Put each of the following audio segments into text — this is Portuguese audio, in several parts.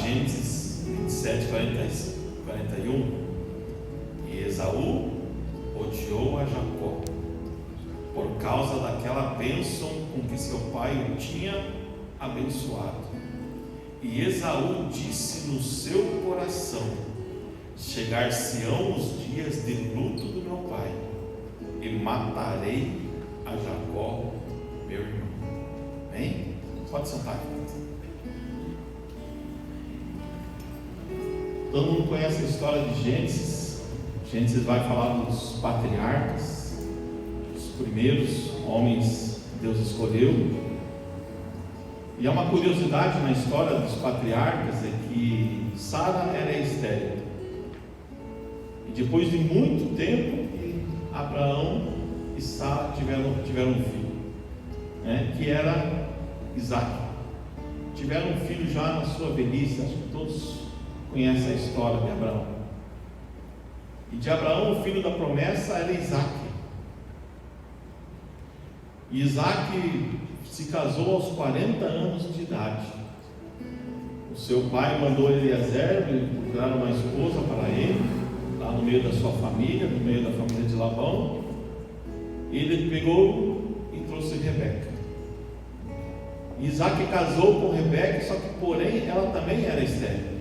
Gênesis 27, 41. E Esaú odiou a Jacó por causa daquela bênção com que seu pai o tinha abençoado. E Esaú disse no seu coração: chegar-se-ão os dias de luto do meu pai, e matarei a Jacó, meu irmão. Amém? Pode sentar aqui. Todo mundo conhece a história de Gênesis. Gênesis vai falar dos patriarcas, os primeiros homens que Deus escolheu. E há uma curiosidade na história dos patriarcas, é que Sara era estéril. E depois de muito tempo, Abraão e Sara tiveram um filho, que era Isaac. Tiveram um filho já na sua velhice. Acho que todos conhecem a história de Abraão. E de Abraão, o filho da promessa era Isaac. E Isaac se casou aos 40 anos de idade. O seu pai mandou Eliezer procurar uma esposa para ele, lá no meio da sua família, no meio da família de Labão. E ele pegou e trouxe Rebeca. Isaac casou com Rebeca, só que porém ela também era estéril.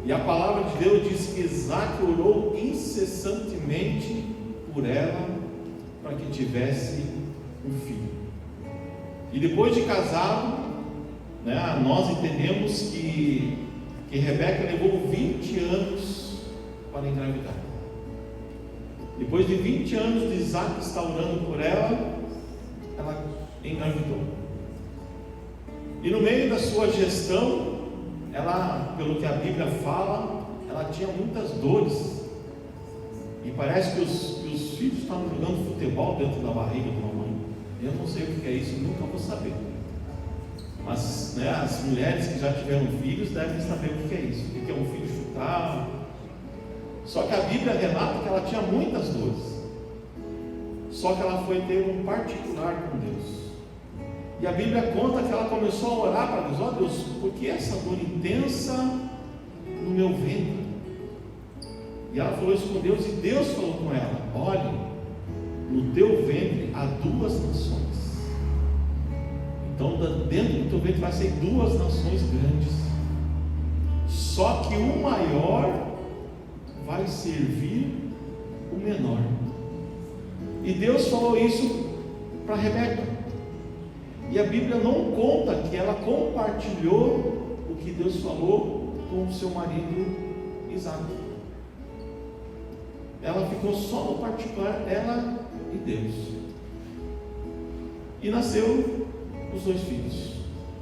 E a palavra de Deus diz que Isaac orou incessantemente por ela, para que tivesse um filho. E depois de casado, nós entendemos que Rebeca levou 20 anos para engravidar. Depois de 20 anos de Isaac estar orando por ela, ela engravidou. E no meio da sua gestão, ela, pelo que a Bíblia fala, ela tinha muitas dores. E parece que os filhos estavam jogando futebol dentro da barriga de uma mãe. Eu não sei o que é isso, nunca vou saber. Mas as mulheres que já tiveram filhos devem saber o que é isso. O que é um filho chutar. Só que a Bíblia relata que ela tinha muitas dores. Só que ela foi ter um particular com Deus. E a Bíblia conta que ela começou a orar para Deus: ó Deus, por que essa dor intensa no meu ventre? E ela falou isso com Deus, e Deus falou com ela: olhe, no teu ventre há 2 nações. Então dentro do teu ventre vai ser 2 nações grandes. Só que o maior vai servir o menor. E Deus falou isso para Rebeca. E a Bíblia não conta que ela compartilhou o que Deus falou com o seu marido Isaac. Ela ficou só no particular, ela e Deus. E nasceu os 2 filhos.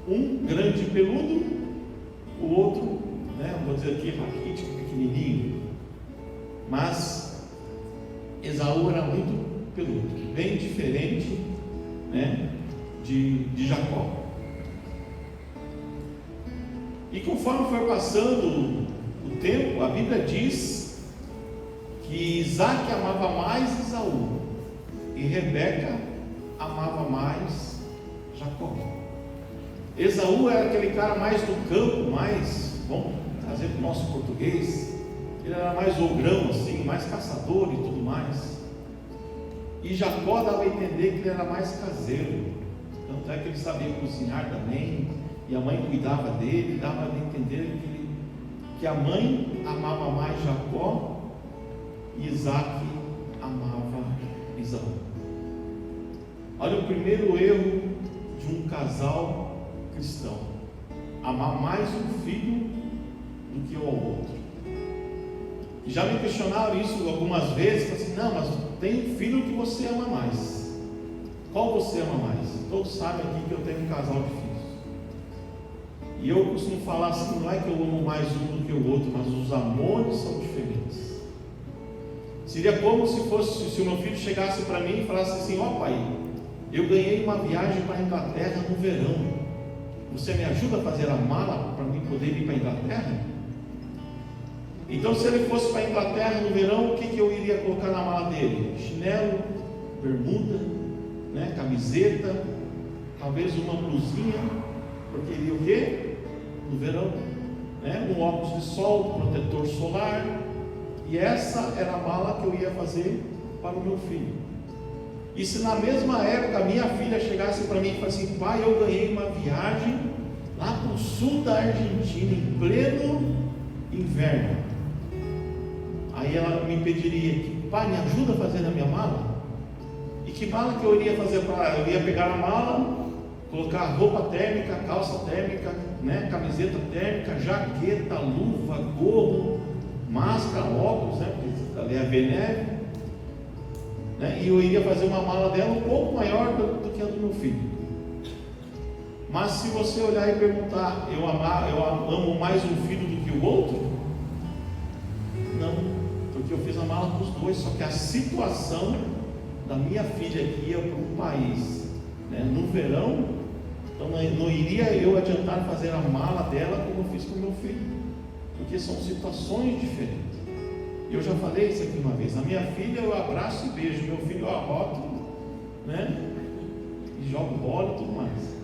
Um grande e peludo, o outro, vou dizer aqui, raquítico, pequenininho. Mas Esaú era muito peludo, bem diferente, de Jacó. E conforme foi passando o tempo, a Bíblia diz que Isaac amava mais Esaú e Rebeca amava mais Jacó. Esaú era aquele cara mais do campo, mais, vamos trazer para o nosso português, ele era mais ogrão assim, mais caçador e tudo mais. E Jacó dava a entender que ele era mais caseiro. Tanto é que ele sabia cozinhar também, e a mãe cuidava dele, dava a entender que a mãe amava mais Jacó e Isaac amava Esaú. Olha o primeiro erro de um casal cristão: amar mais um filho do que o outro. E já me questionaram isso algumas vezes, falaram assim: não, mas tem um filho que você ama mais. Qual você ama mais? Todos sabem aqui que eu tenho um casal de filhos. E eu costumo falar assim: não é que eu amo mais um do que o outro, mas os amores são diferentes. Seria como se o meu filho chegasse para mim e falasse assim: ó pai, eu ganhei uma viagem para a Inglaterra no verão. Você me ajuda a fazer a mala para mim poder ir para a Inglaterra? Então, se ele fosse para a Inglaterra no verão, o que eu iria colocar na mala dele? Chinelo, bermuda, camiseta, talvez uma blusinha, porque iria o quê? no verão, né? Um óculos de sol, um protetor solar, e essa era a mala que eu ia fazer para o meu filho. E se na mesma época minha filha chegasse para mim e falasse assim: pai, eu ganhei uma viagem lá para o sul da Argentina em pleno inverno, aí ela me pediria: pai, me ajuda a fazer a minha mala. E que mala que eu iria fazer para ela? Eu ia pegar a mala, colocar roupa térmica, calça térmica, né, camiseta térmica, jaqueta, luva, gorro, máscara, óculos, né, porque ali é neve, né, e eu iria fazer uma mala dela um pouco maior do que a do meu filho. Mas se você olhar e perguntar: eu amo mais um filho do que o outro? Não, porque eu fiz a mala para os dois, só que a situação da minha filha que ia para um país, né, no verão, então não iria eu adiantar fazer a mala dela como eu fiz com o meu filho, porque são situações diferentes. Eu já falei isso aqui uma vez: a minha filha eu abraço e beijo, meu filho eu arroto, né, e jogo bola e tudo mais.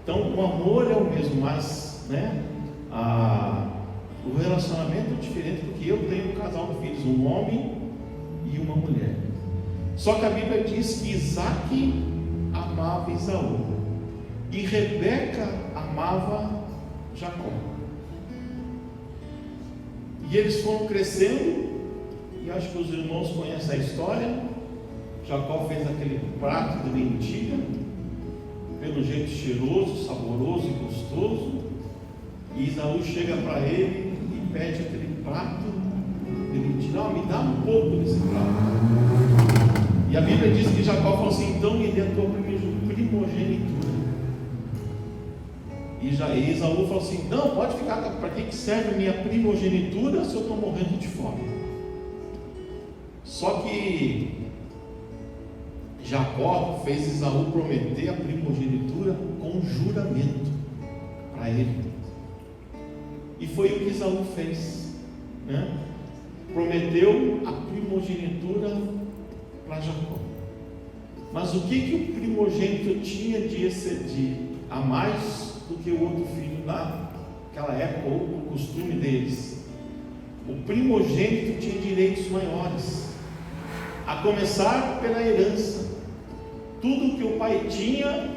Então o amor é o mesmo, mas, né, o relacionamento é diferente, porque eu tenho um casal de filhos, um homem e uma mulher. Só que a Bíblia diz que Isaac amava Esaú e Rebeca amava Jacó. E eles foram crescendo, e acho que os irmãos conhecem a história. Jacó fez aquele prato de lentilha, pelo jeito cheiroso, saboroso e gostoso, e Esaú chega para ele e pede aquele prato de lentilha: me dá um pouco desse prato. E a Bíblia diz que Jacó falou assim: então me dê a tua primogenitura. E Esaú falou assim: não, pode ficar, para que serve a minha primogenitura se eu estou morrendo de fome? Só que Jacó fez Esaú prometer a primogenitura com juramento para ele. E foi o que Esaú fez, né? Prometeu a primogenitura para Jacó. Mas o que o primogênito tinha de exceder a mais do que o outro filho naquela época, ou o costume deles? O primogênito tinha direitos maiores, a começar pela herança. Tudo que o pai tinha,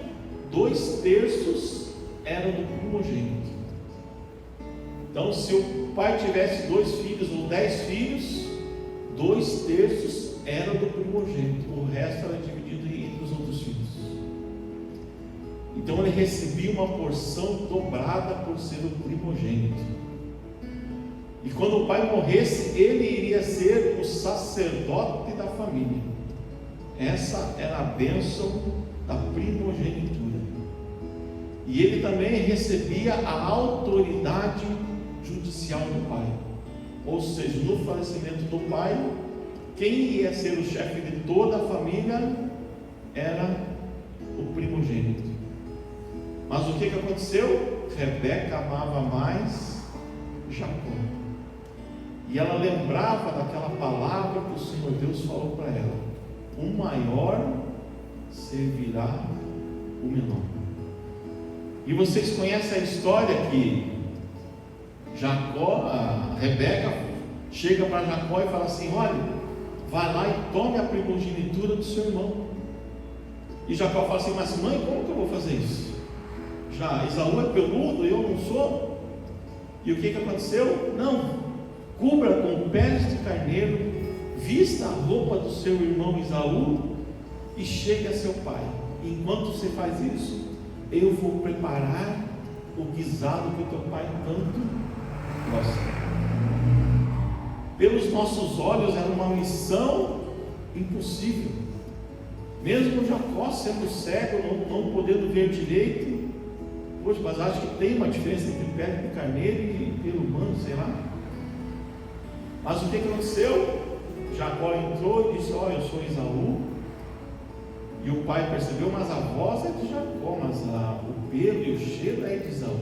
2/3 era do primogênito. Então, se o pai tivesse 2 filhos ou 10 filhos, 2/3 era do primogênito, o resto era dividido entre os outros filhos. Então ele recebia uma porção dobrada por ser o primogênito. E quando o pai morresse, ele iria ser o sacerdote da família. Essa era a bênção da primogenitura. E ele também recebia a autoridade judicial do pai. Ou seja, no falecimento do pai, quem ia ser o chefe de toda a família era o primogênito. Mas o que aconteceu? Rebeca amava mais Jacó. E ela lembrava daquela palavra que o Senhor Deus falou para ela: o maior servirá o menor. E vocês conhecem a história que Rebeca chega para Jacó e fala assim: olha, vai lá e tome a primogenitura do seu irmão. E Jacó fala assim: mas mãe, como que eu vou fazer isso? Já Esaú é peludo e eu não sou. E o que aconteceu? Não, cubra com peles de carneiro, vista a roupa do seu irmão Esaú e chegue a seu pai. E enquanto você faz isso, eu vou preparar o guisado que o teu pai tanto gosta. Pelos nossos olhos era uma missão impossível. Mesmo Jacó sendo cego, não podendo ver direito. Poxa, mas acho que tem uma diferença entre pele de carneiro e pelo humano, sei lá. Mas o que aconteceu? Jacó entrou e disse: olha, eu sou Esaú. E o pai percebeu: mas a voz é de Jacó, mas o pelo e o cheiro é de Esaú.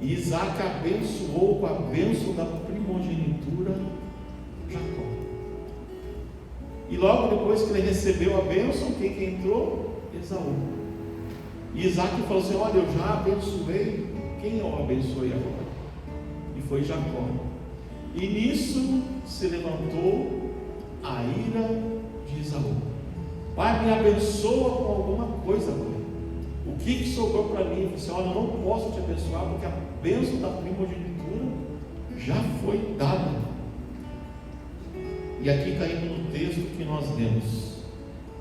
E Isaac abençoou com a bênção da primogenitura Jacó. E logo depois que ele recebeu a bênção, quem que entrou? Esaú. E Isaac falou assim: olha, eu já abençoei, quem eu abençoei agora? E foi Jacó. E nisso se levantou a ira de Esaú. Pai, me abençoa com alguma coisa, pai. O que sobrou para mim? Ele disse: olha, eu não posso te abençoar porque a bênção da primogenitura já foi dada. E aqui caímos no texto que nós lemos.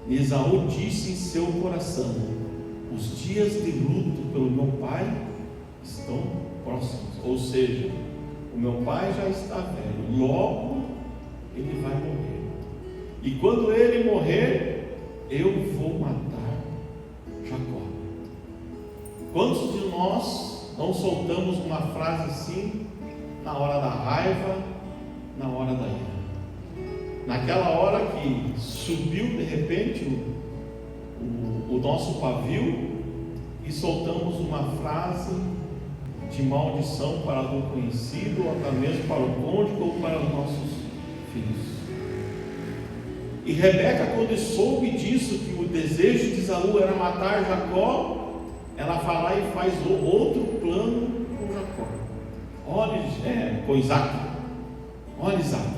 Esaú disse em seu coração: os dias de luto pelo meu pai estão próximos. Ou seja, o meu pai já está velho, logo ele vai morrer. E quando ele morrer, eu vou matar Jacó. Quantos de nós não soltamos uma frase assim na hora da raiva, na hora da ira? Naquela hora que subiu de repente o nosso pavio e soltamos uma frase de maldição para algum conhecido, ou até mesmo para o cônjuge ou para os nossos filhos. E Rebeca, quando soube disso, que o desejo de Esaú era matar Jacó, ela fala e faz outro plano com Jacó. Olha, com Isaac. Olha, Isaac,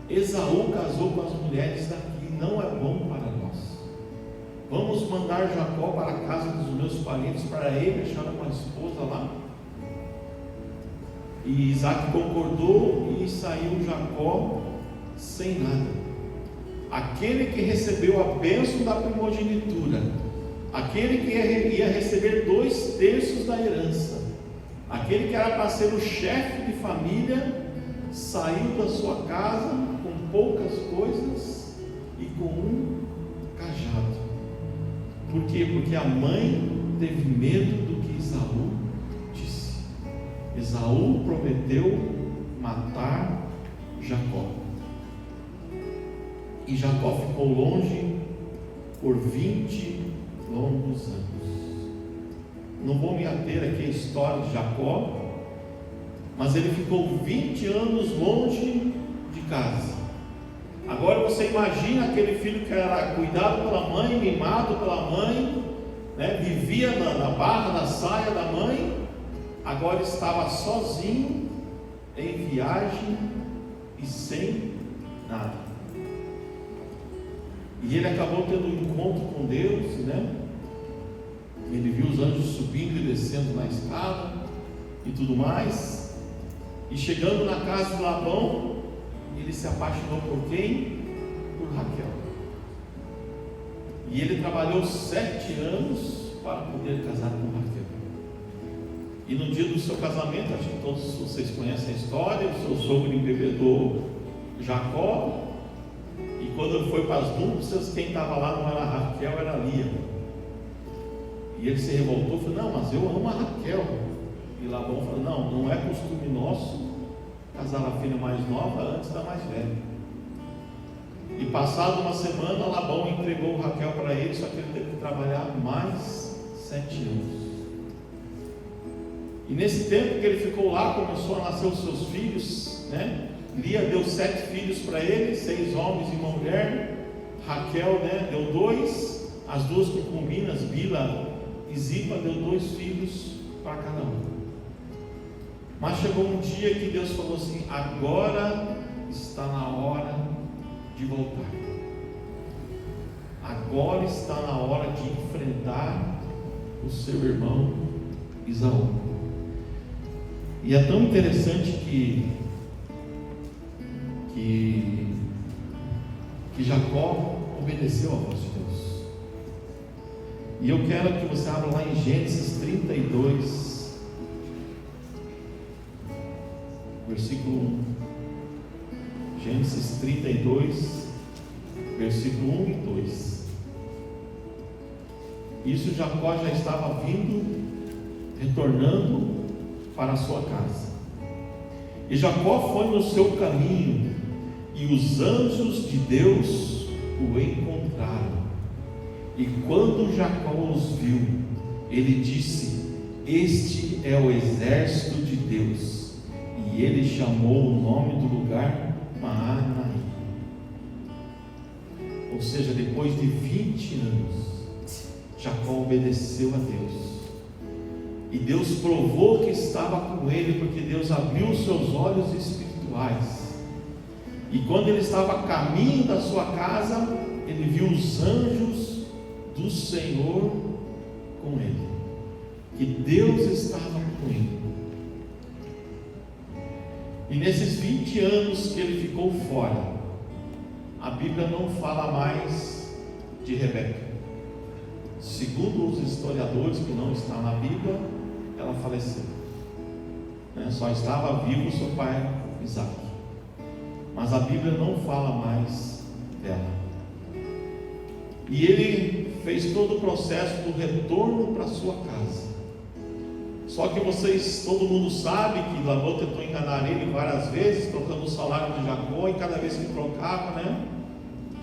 Esaú casou com as mulheres daqui, não é bom para nós. Vamos mandar Jacó para a casa dos meus parentes, para ele achar uma esposa lá. E Isaac concordou e saiu Jacó sem nada. Aquele que recebeu a bênção da primogenitura, aquele que ia receber 2/3 da herança, aquele que era para ser o chefe de família, saiu da sua casa com poucas coisas e com um cajado. Por quê? Porque a mãe teve medo do que Esaú disse. Esaú prometeu matar Jacó. E Jacó ficou longe por 20 longos anos. Não vou me ater aqui à história de Jacó, mas ele ficou 20 anos longe de casa. Agora você imagina aquele filho que era cuidado pela mãe, mimado pela mãe, vivia na barra da saia da mãe, agora estava sozinho, em viagem e sem nada. E ele acabou tendo um encontro com Deus, Ele viu os anjos subindo e descendo na escada e tudo mais. E chegando na casa de Labão, ele se apaixonou por quem? Por Raquel. E ele trabalhou 7 anos para poder casar com Raquel. E no dia do seu casamento, acho que todos vocês conhecem a história, o seu sogro embebedou Jacó. E quando ele foi para as núpcias, quem estava lá não era Raquel, era Lia. E ele se revoltou e falou: não, mas eu amo a Raquel. E Labão falou: não é costume nosso casar a filha mais nova antes da mais velha. E passado uma semana, Labão entregou Raquel para ele, só que ele teve que trabalhar mais 7 anos. E nesse tempo que ele ficou lá, começou a nascer os seus filhos, Lia deu 7 filhos para ele, 6 homens e uma mulher. Raquel, deu 2, as 2 concubinas, Bila e Zipa, deu 2 filhos para cada um. Mas chegou um dia que Deus falou assim: agora está na hora de voltar. Agora está na hora de enfrentar o seu irmão Esaú. E é tão interessante que Jacó obedeceu a voz de Deus. E eu quero que você abra lá em Gênesis 32, versículo 1. Gênesis 32, versículo 1 e 2. Isso Jacó já estava retornando para a sua casa. E Jacó foi no seu caminho, e os anjos de Deus o encontraram. E quando Jacó os viu, ele disse: este é o exército de Deus. E ele chamou o nome do lugar Maanaim. Ou seja, depois de 20 anos, Jacó obedeceu a Deus. E Deus provou que estava com ele, porque Deus abriu os seus olhos espirituais. E quando ele estava a caminho da sua casa, ele viu os anjos do Senhor com ele. Que Deus estava com ele. E nesses 20 anos que ele ficou fora, a Bíblia não fala mais de Rebeca. Segundo os historiadores, que não está na Bíblia, ela faleceu. Só estava vivo seu pai Isaac. Mas a Bíblia não fala mais dela. E ele fez todo o processo do retorno para sua casa. Só que todo mundo sabe que Labão tentou enganar ele várias vezes, trocando o salário de Jacó, e cada vez que trocava,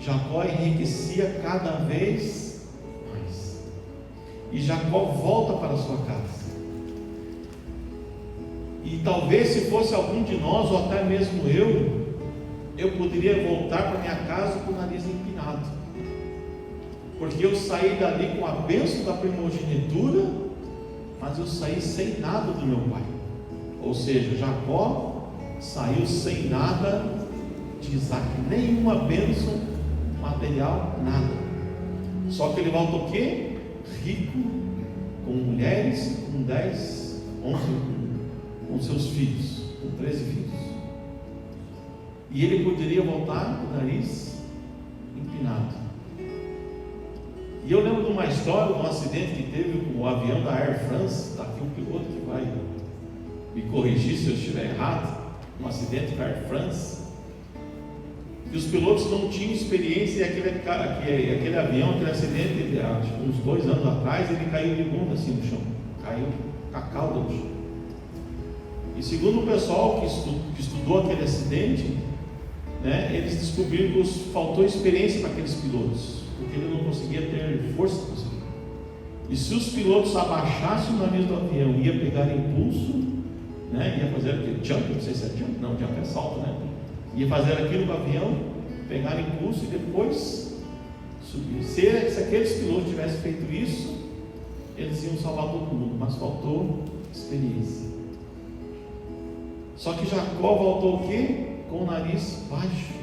Jacó enriquecia cada vez mais. E Jacó volta para sua casa. E talvez se fosse algum de nós, ou até mesmo eu poderia voltar para minha casa com o nariz empinado, porque eu saí dali com a bênção da primogenitura, mas eu saí sem nada do meu pai. Ou seja, Jacó saiu sem nada de Isaac, nenhuma bênção material, nada. Só que ele volta o quê? Rico, com mulheres, com 10, 11, com seus filhos, com 13 filhos. E ele poderia voltar com o nariz empinado. E eu lembro de uma história, de um acidente que teve com o avião da Air France. Está aqui um piloto que vai me corrigir se eu estiver errado. Um acidente com a Air France, que os pilotos não tinham experiência, e aquele avião, aquele acidente, acho que uns 2 anos atrás, ele caiu de bunda assim no chão, caiu com a cauda no chão. E segundo o pessoal que estudou aquele acidente, eles descobriram que faltou experiência para aqueles pilotos, porque ele não conseguia ter força para conseguir. E se os pilotos abaixassem o nariz do avião, ia pegar impulso, ia fazer aquele jump, não sei se é jump, não, jump é salto, ia fazer aquilo com o avião, pegar impulso e depois subir. Se aqueles pilotos tivessem feito isso, eles iam salvar todo mundo, mas faltou experiência. Só que Jacó voltou o quê? Com o nariz baixo.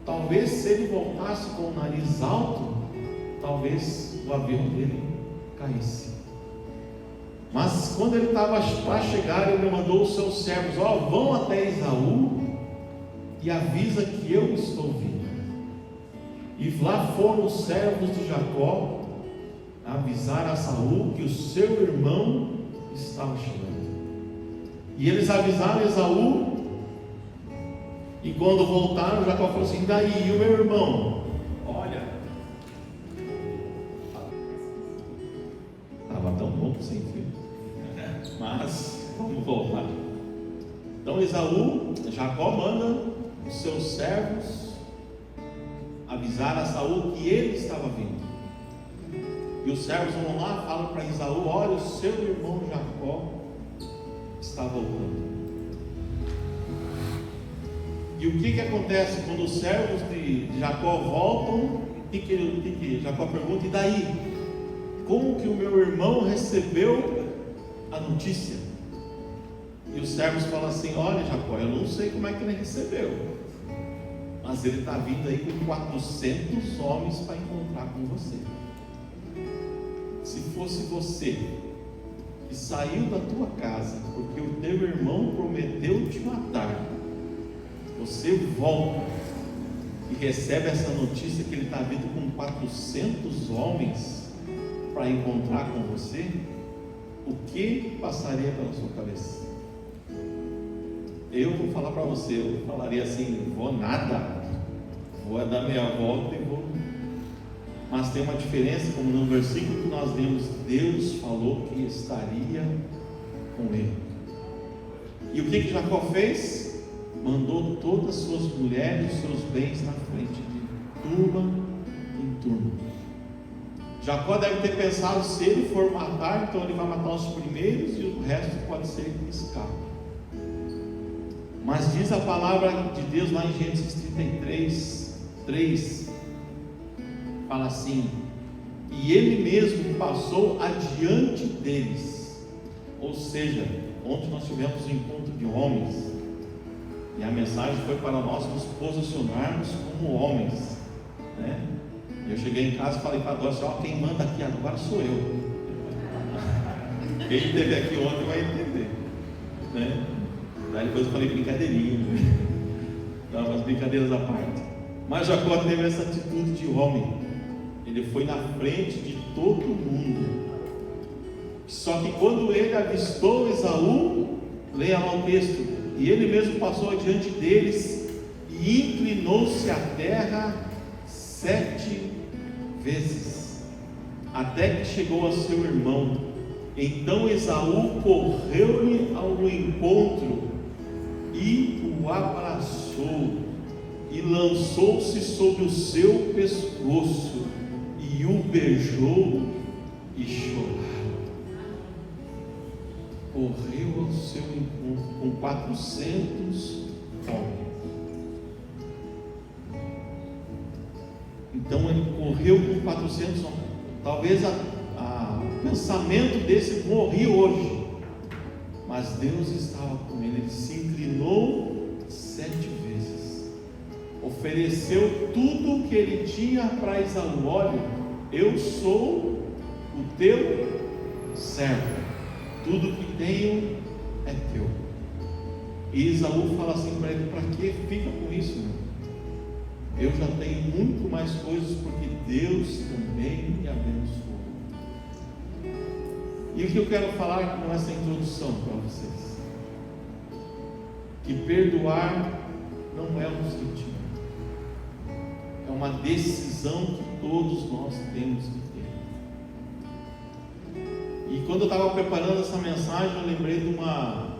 Talvez se ele voltasse com o nariz alto, talvez o avião dele caísse. Mas quando ele estava para chegar, ele mandou os seus servos: vão até Esaú e avisa que eu estou vindo. E lá foram os servos de Jacó avisar a Saul que o seu irmão estava chegando. E eles avisaram Esaú. E quando voltaram, Jacó falou assim: daí, o meu irmão? Olha, estava tão bom sem filho. Mas vamos voltar. Então Jacó manda os seus servos avisar a Saul que ele estava vindo. E os servos vão lá, falam para Esaú: olha, o seu irmão Jacó está voltando. E o que acontece quando os servos de Jacó voltam? O que Jacó pergunta: e daí? Como que o meu irmão recebeu a notícia? E os servos falam assim: olha, Jacó, eu não sei como é que ele recebeu, mas ele está vindo aí com 400 homens para encontrar com você. Se fosse você que saiu da tua casa porque o teu irmão prometeu te matar, você volta e recebe essa notícia que ele está vindo com 400 homens para encontrar com você, o que passaria pela sua cabeça? Eu vou falar para você, eu falaria assim: vou nada, vou dar meia volta e vou. Mas tem uma diferença, como no versículo que nós lemos, Deus falou que estaria com ele. E o que Jacó fez? Mandou todas as suas mulheres e seus bens na frente, de turma em turma. Jacó deve ter pensado: se ele for matar, então ele vai matar os primeiros e o resto pode ser escapa. Mas diz a palavra de Deus lá em Gênesis 33:3, fala assim: e ele mesmo passou adiante deles. Ou seja, ontem nós tivemos um encontro de homens, e a mensagem foi para nós nos posicionarmos como homens, né? Eu cheguei em casa e falei para a Dora, quem manda aqui agora sou eu. Quem esteve aqui ontem vai entender, né? Daí depois eu falei brincadeirinha, né? Não, mas brincadeiras à parte. Mas Jacó teve essa atitude de homem. Ele foi na frente de todo mundo. Só que quando ele avistou Esaú, leia lá o texto, e ele mesmo passou adiante deles e inclinou-se à terra 7 vezes, até que chegou a seu irmão. Então Esaú correu-lhe ao encontro e o abraçou e lançou-se sobre o seu pescoço e o beijou e choraram. Correu ao seu encontro com 400 homens. Então ele correu com 400 homens. Talvez o pensamento desse morri hoje, mas Deus estava com ele. Ele se inclinou 7 vezes, ofereceu tudo o que ele tinha para Esaú. Olha, eu sou o teu servo, tudo que tenho é teu. E Esaú fala assim para ele: para que fica com isso, meu? Eu já tenho muito mais coisas, porque Deus também me abençoou. E o que eu quero falar com essa introdução para vocês? Que perdoar não é um sentimento, é uma decisão que todos nós temos que ter. E quando eu estava preparando essa mensagem, eu lembrei de uma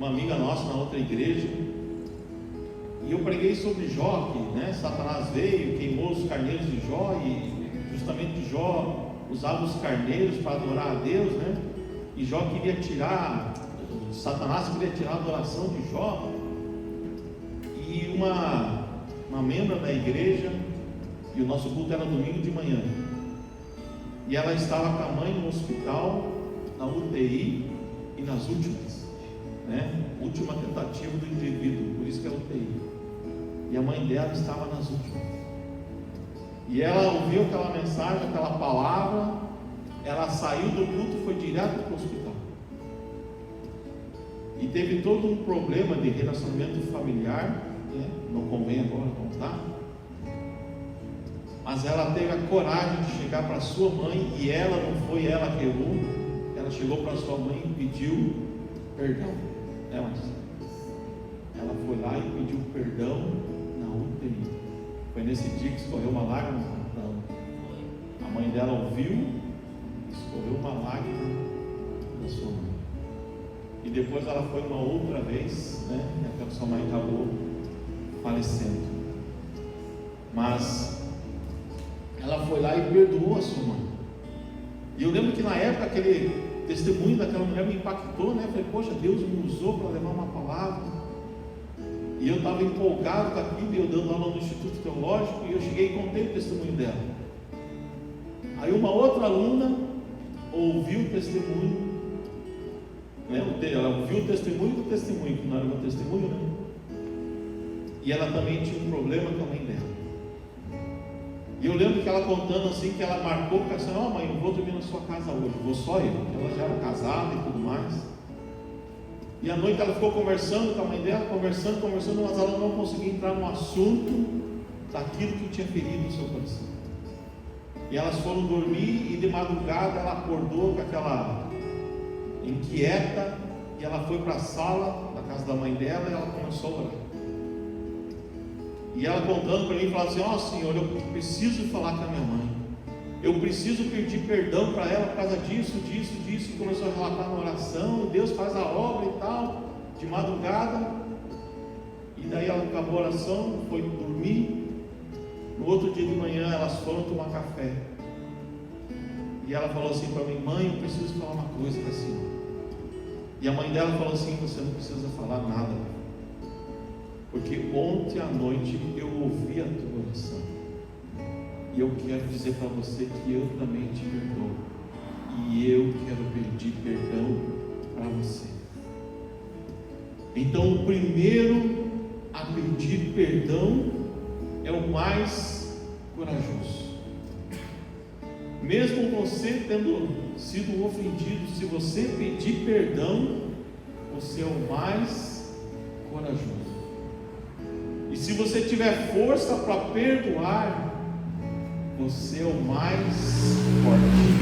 amiga nossa na outra igreja, e eu preguei sobre Jó, que, né, Satanás veio, queimou os carneiros de Jó, e justamente Jó usava os carneiros para adorar a Deus, né? E Jó queria tirar, Satanás queria tirar a adoração de Jó. E uma membro da igreja, e o nosso culto era domingo de manhã, e ela estava com a mãe no hospital, na UTI e nas últimas, né? Última tentativa do indivíduo, por isso que é UTI. E a mãe dela estava nas últimas. E ela ouviu aquela mensagem, aquela palavra, ela saiu do culto e foi direto para o hospital. E teve todo um problema de relacionamento familiar, né? Não convém agora contar. Mas ela teve a coragem de chegar para sua mãe, e ela, não foi ela que errou, ela chegou para sua mãe e pediu perdão. Ela foi lá e pediu perdão na UTI. Foi nesse dia que escorreu uma lágrima. A mãe dela ouviu, escorreu uma lágrima da sua mãe. E depois ela foi uma outra vez, né? E aquela sua mãe acabou falecendo. Mas ela foi lá e perdoou a sua mãe. E eu lembro que na época aquele testemunho daquela mulher me impactou, né? Eu falei, poxa, Deus me usou para levar uma palavra. E eu estava empolgado com aquilo, eu dando aula no Instituto Teológico, e eu cheguei e contei o testemunho dela. Aí uma outra aluna ouviu o testemunho, né? Ela ouviu o testemunho do testemunho, que não era meu testemunho, né? E ela também tinha um problema com a mãe dela. E eu lembro que ela contando assim, que ela marcou, porque assim, ó, mãe, não vou dormir na sua casa hoje, vou só eu, porque ela já era casada e tudo mais. E à noite ela ficou conversando com a mãe dela, conversando, mas ela não conseguia entrar no assunto daquilo que tinha ferido o seu coração. E elas foram dormir, e de madrugada ela acordou com aquela inquieta, e ela foi para a sala da casa da mãe dela, e ela começou a orar. E ela contando para mim, falava assim: ó, Senhor, eu preciso falar com a minha mãe, eu preciso pedir perdão para ela por causa disso, e começou a relatar na oração, e Deus faz a obra e tal, de madrugada. E daí ela acabou a oração, foi dormir. No outro dia de manhã elas foram tomar café, e ela falou assim para mim: mãe, eu preciso falar uma coisa para a senhora. E a mãe dela falou assim: você não precisa falar nada, porque ontem à noite eu ouvi a tua oração. E eu quero dizer para você que eu também te perdoo. E eu quero pedir perdão para você. Então, o primeiro a pedir perdão é o mais corajoso. Mesmo você tendo sido ofendido, se você pedir perdão, você é o mais corajoso. E se você tiver força para perdoar, você é o mais forte.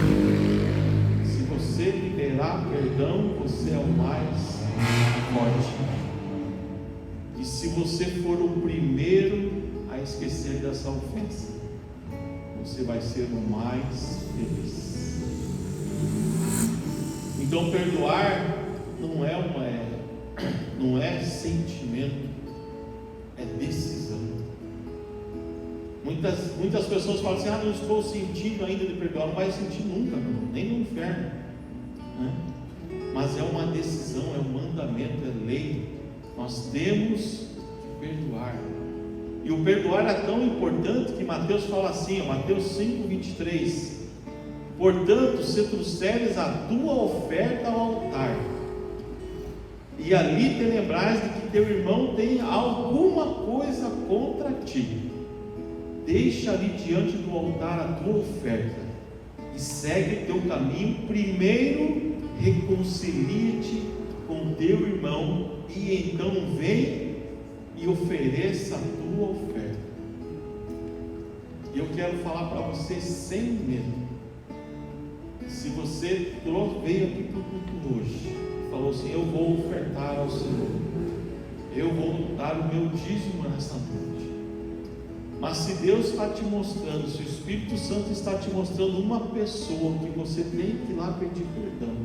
Se você liberar perdão, você é o mais forte. E se você for o primeiro a esquecer dessa ofensa, você vai ser o mais feliz. Então, perdoar não é sentimento, é decisão. Muitas pessoas falam assim: não estou sentindo ainda de perdoar. Não vai sentir nunca, nem no inferno, né? Mas é uma decisão, é um mandamento, é lei. Nós temos que perdoar. E o perdoar é tão importante que Mateus fala assim, Mateus 5:23: portanto, se trouxeres a tua oferta ao altar, e ali te lembrares de que teu irmão tem alguma coisa contra ti, deixa ali diante do altar a tua oferta, e segue teu caminho. Primeiro reconcilia-te com teu irmão, e então vem e ofereça a tua oferta. E eu quero falar para você sem medo. Se você veio aqui para o culto hoje, falou assim: eu vou ofertar ao Senhor, eu vou dar o meu dízimo nesta noite. Mas se Deus está te mostrando, se o Espírito Santo está te mostrando uma pessoa que você tem que ir lá pedir perdão,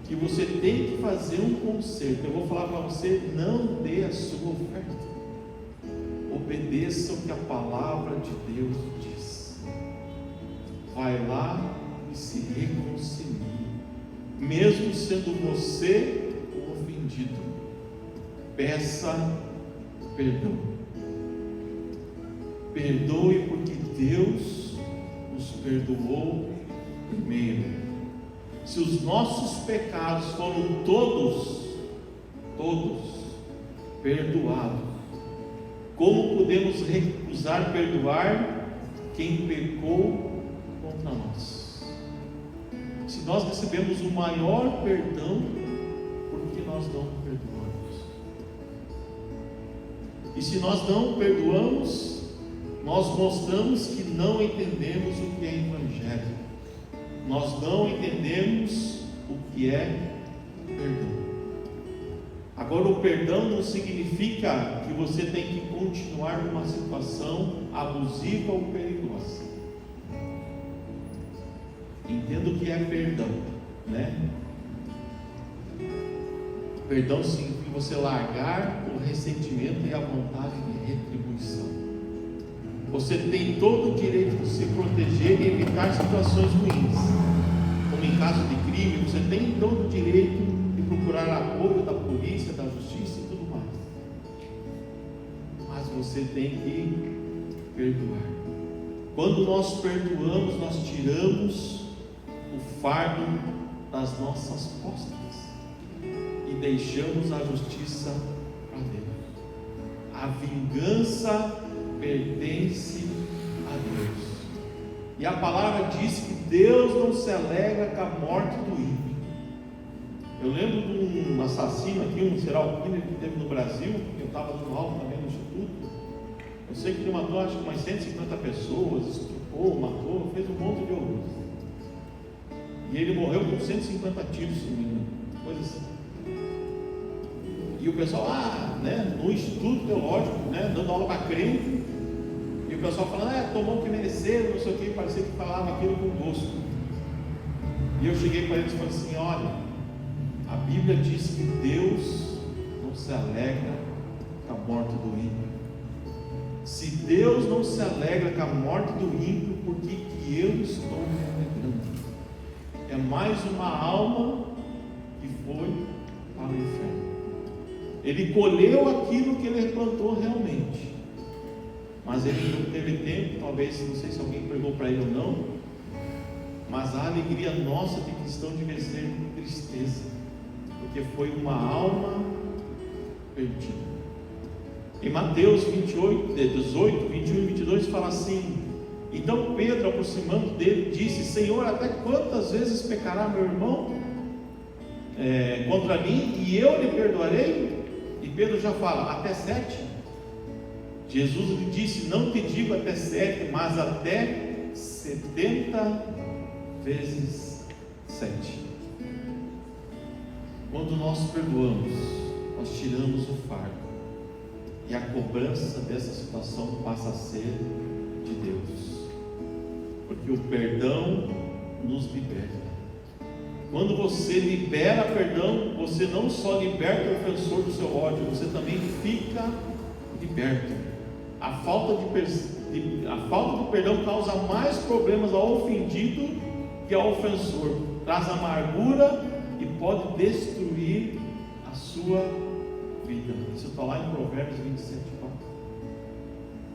que você tem que fazer um conserto, eu vou falar para você: não dê a sua oferta. Obedeça o que a palavra de Deus diz. Vai lá e se reconcilie, mesmo sendo você o ofendido. Peça perdão. Perdoe, porque Deus nos perdoou primeiro. Se os nossos pecados foram todos perdoados, como podemos recusar perdoar quem pecou contra nós? Se nós recebemos o maior perdão, por que nós não perdoamos? E se nós não perdoamos, nós mostramos que não entendemos o que é evangelho. Nós não entendemos o que é perdão. Agora, o perdão não significa que você tem que continuar numa situação abusiva ou perigosa. Entenda o que é perdão, né? Perdão significa você largar o ressentimento e a vontade de retribuição. Você tem todo o direito de se proteger e evitar situações ruins, como em caso de crime. Você tem todo o direito de procurar apoio da polícia, da justiça e tudo mais. Mas você tem que perdoar. Quando nós perdoamos, nós tiramos o fardo das nossas costas e deixamos a justiça para Deus. A vingança pertence a Deus. E a palavra diz que Deus não se alegra com a morte do ímpio. Eu lembro de um assassino aqui, um serial killer que teve no Brasil. Eu estava no alto também no instituto. Eu sei que ele matou acho que umas 150 pessoas, estuprou, matou, fez um monte de horror. E ele morreu com 150 tiros, se não me engano, coisa assim. E o pessoal no instituto teológico, dando aula para crente, e o pessoal falando: tomou o que mereceu, não sei o que, parecia que falava aquilo com gosto. E eu cheguei para eles e falei assim: olha, a Bíblia diz que Deus não se alegra com a morte do ímpio. Se Deus não se alegra com a morte do ímpio, por que eu estou me alegrando? É mais uma alma que foi para o inferno. Ele colheu aquilo que ele plantou realmente. mas ele não teve tempo, talvez, não sei se alguém pregou para ele ou não, mas a alegria nossa de cristão devia ser tristeza, porque foi uma alma perdida. Em Mateus 28, 18, 21 e 22 fala assim: então Pedro, aproximando dele, disse: Senhor, até quantas vezes pecará meu irmão contra mim, e eu lhe perdoarei? E Pedro já fala: até 7. Jesus lhe disse: não te digo até 7, mas até 70 vezes 7. Quando nós perdoamos, nós tiramos o fardo, e a cobrança dessa situação passa a ser de Deus, porque o perdão nos liberta. Quando você libera perdão, você não só liberta o ofensor do seu ódio, você também fica liberto. A falta do perdão causa mais problemas ao ofendido que ao ofensor, traz amargura e pode destruir a sua vida. Isso está lá em Provérbios 27, 4.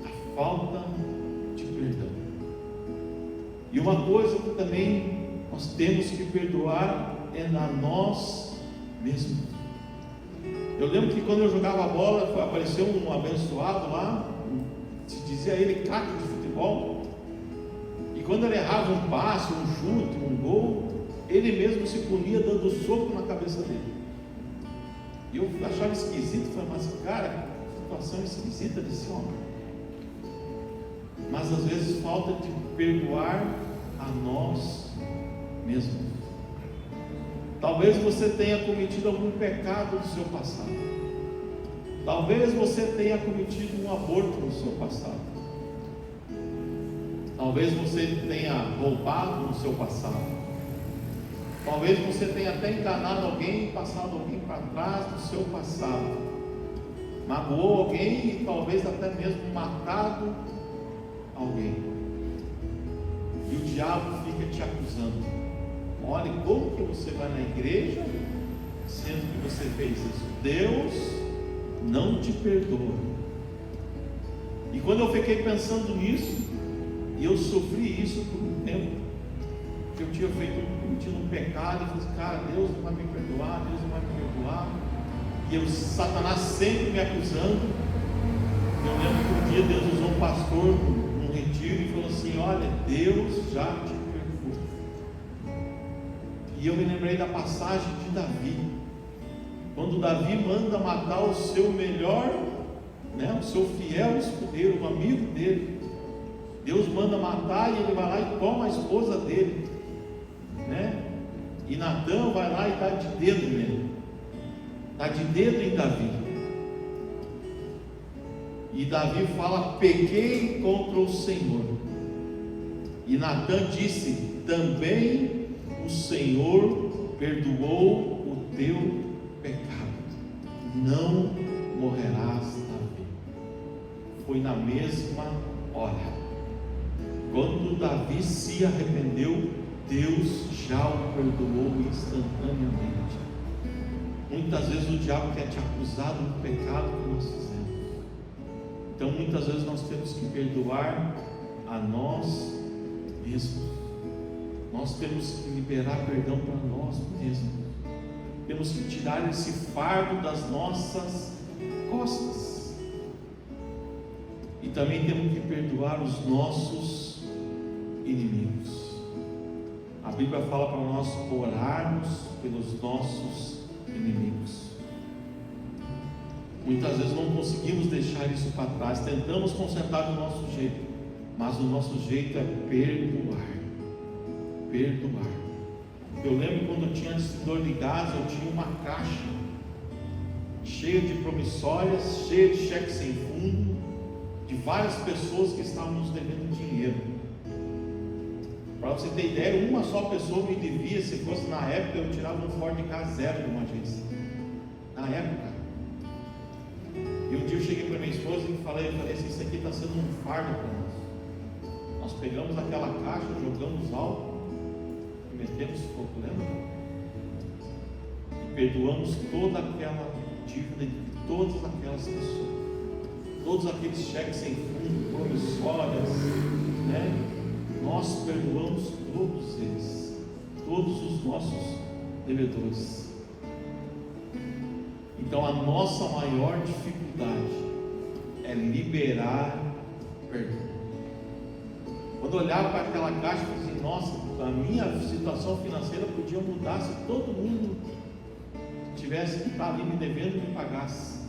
A falta de perdão. E uma coisa que também nós temos que perdoar é a nós mesmos. Eu lembro que quando eu jogava bola, apareceu um abençoado lá, se dizia ele craque de futebol, e quando ele errava um passe, um chute, um gol, ele mesmo se punia dando soco na cabeça dele. E eu achava esquisito, falei: mas cara, que situação esquisita desse homem. Mas às vezes falta de perdoar a nós mesmos. Talvez você tenha cometido algum pecado no seu passado. Talvez você tenha cometido um aborto no seu passado. Talvez você tenha roubado no seu passado. Talvez você tenha até enganado alguém, passado alguém para trás no seu passado. Magoou alguém e talvez até mesmo matado alguém. E o diabo fica te acusando. Olha como que você vai na igreja, sendo que você fez isso. Deus não te perdoa. E quando eu fiquei pensando nisso, e eu sofri isso por um tempo, que eu tinha cometido um pecado, e falei assim: cara, Deus não vai me perdoar, Deus não vai me perdoar. E Satanás sempre me acusando. Eu lembro que um dia Deus usou um pastor num retiro e falou assim: olha, Deus já te perdoou. E eu me lembrei da passagem de Davi, quando Davi manda matar o seu melhor, o seu fiel escudeiro, um amigo dele. Deus manda matar e ele vai lá e toma a esposa dele, e Natã vai lá e dá de dedo nele, dá de dedo em Davi. E Davi fala: pequei contra o Senhor. E Natã disse: também o Senhor perdoou o teu pecado, não morrerás, Davi. Foi na mesma hora. Quando Davi se arrependeu, Deus já o perdoou instantaneamente. Muitas vezes o diabo quer te acusar do pecado que nós fizemos. Então muitas vezes nós temos que perdoar a nós mesmos. Nós temos que liberar perdão para nós mesmos. Temos que tirar esse fardo das nossas costas. E também temos que perdoar os nossos inimigos. A Bíblia fala para nós orarmos pelos nossos inimigos. Muitas vezes não conseguimos deixar isso para trás. Tentamos consertar do nosso jeito, mas o nosso jeito é perdoar. Perdoar. Eu lembro quando eu tinha distribuidor de gás, eu tinha uma caixa cheia de promissórias, cheia de cheques sem fundo, de várias pessoas que estavam nos devendo dinheiro. Para você ter ideia, uma só pessoa me devia. Se fosse na época, eu tirava um Ford K0 de uma agência. Na época. E um dia eu cheguei para minha esposa e falei assim: isso aqui está sendo um fardo para nós. Nós pegamos aquela caixa, jogamos álcool, metemos fogo, lembra? E perdoamos toda aquela dívida de todas aquelas pessoas. todos aqueles cheques sem fundo, promissórias, né? Nós perdoamos todos eles, todos os nossos devedores. Então a nossa maior dificuldade é liberar perdão. Quando eu olhava para aquela caixa, eu dizia, nossa, a minha situação financeira podia mudar se todo mundo tivesse que estar ali me devendo e me pagasse.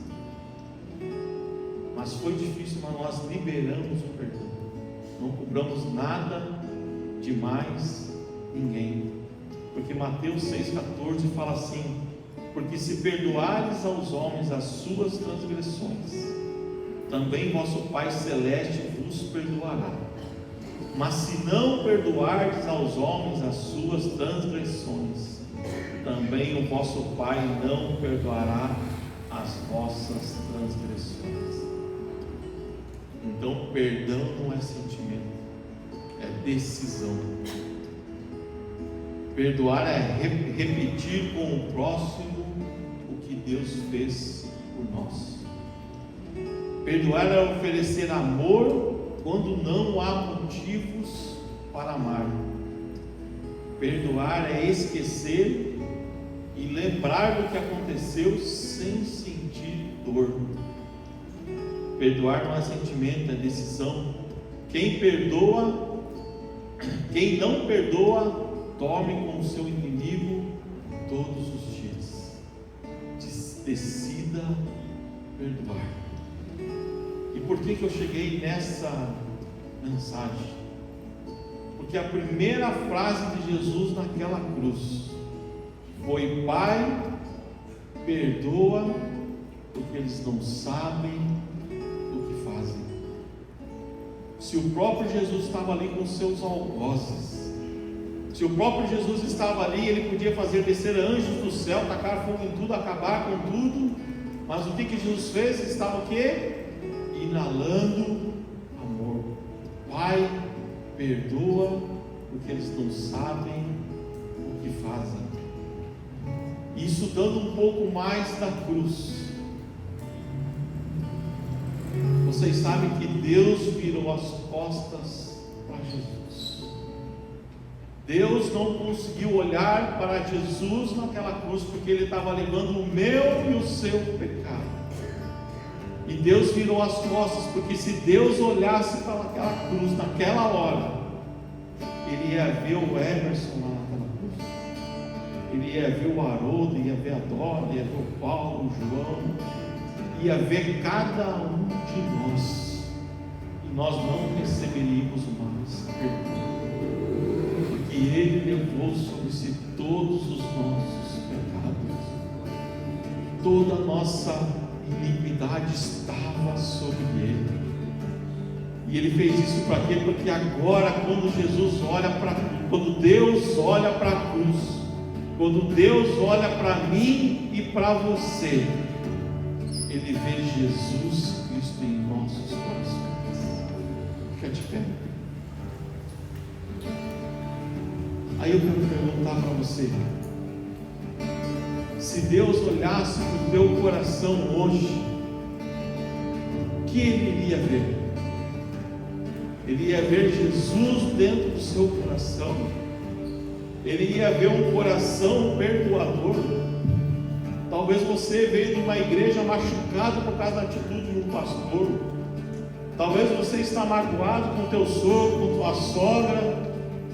Mas foi difícil, mas nós liberamos o perdão. Não cobramos nada de mais ninguém. Porque Mateus 6,14 fala assim: porque se perdoares aos homens as suas transgressões, também vosso Pai Celeste vos perdoará. Mas se não perdoardes aos homens as suas transgressões, também o vosso Pai não perdoará as vossas transgressões. Então, perdão não é sentimento, é decisão. Perdoar é repetir com o próximo o que Deus fez por nós. Perdoar é oferecer amor quando não há motivos para amar. Perdoar é esquecer e lembrar do que aconteceu sem sentir dor. Perdoar não é sentimento, é decisão. Quem não perdoa, dorme com o seu inimigo todos os dias. Decida perdoar. E por que eu cheguei nessa mensagem? Porque a primeira frase de Jesus naquela cruz foi: Pai, perdoa, porque eles não sabem o que fazem. Se o próprio Jesus estava ali com seus algozes, se o próprio Jesus estava ali, ele podia fazer descer anjos do céu, tacar fogo em tudo, acabar com tudo. Mas o que Jesus fez? Ele estava o quê? Inalando amor. Pai, perdoa, porque eles não sabem o que fazem. Isso dando um pouco mais da cruz. Vocês sabem que Deus virou as costas para Jesus. Deus não conseguiu olhar para Jesus naquela cruz, porque Ele estava levando o meu e o seu pecado. E Deus virou as costas, porque se Deus olhasse para aquela cruz naquela hora, Ele ia ver o Emerson lá naquela cruz, Ele ia ver o Haroldo, ia ver a Dora, ia ver o Paulo, o João, ia ver cada um de nós, e nós não receberíamos mais perdão, porque Ele levou sobre si todos os nossos pecados, toda a nossa iniquidade estava sobre Ele. E Ele fez isso para quê? Porque agora, quando Deus olha para a cruz, quando Deus olha para mim e para você, Ele vê Jesus Cristo em nossos corações. Fica de pé. Aí eu quero perguntar para você: se Deus olhasse para o teu coração hoje, o que Ele iria ver? Ele ia ver Jesus dentro do seu coração. Ele ia ver um coração perdoador. Talvez você veio de uma igreja machucado por causa da atitude de um pastor. Talvez você está magoado com teu sogro, com tua sogra,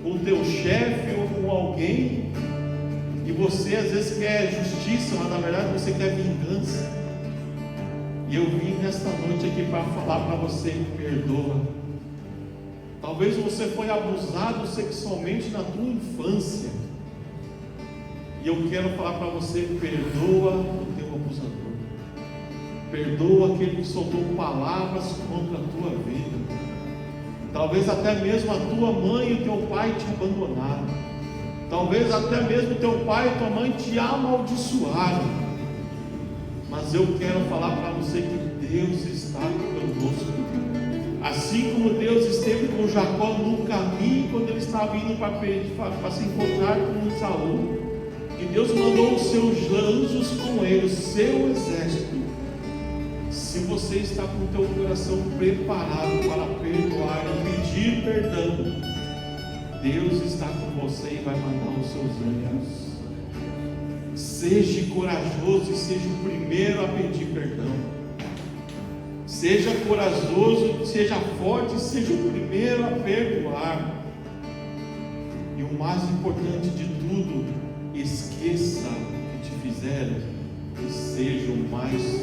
com teu chefe ou com alguém. E você às vezes quer justiça, mas na verdade você quer vingança. E eu vim nesta noite aqui para falar para você: perdoa. Talvez você foi abusado sexualmente na tua infância, e eu quero falar para você: perdoa o teu abusador, perdoa aquele que soltou palavras contra a tua vida. Talvez até mesmo a tua mãe e o teu pai te abandonaram. Talvez até mesmo teu pai e tua mãe te amaldiçoaram. Mas eu quero falar para você que Deus está conosco. Assim como Deus esteve com Jacó no caminho, quando ele estava indo para se encontrar com Saul, que Deus mandou os seus anjos com ele, o seu exército, se você está com o teu coração preparado para perdoar e pedir perdão, Deus está com você e vai mandar os seus anjos. Seja corajoso e seja o primeiro a pedir perdão. Seja corajoso, seja forte e seja o primeiro a perdoar. E o mais importante de tudo, esqueça o que te fizeram e seja o mais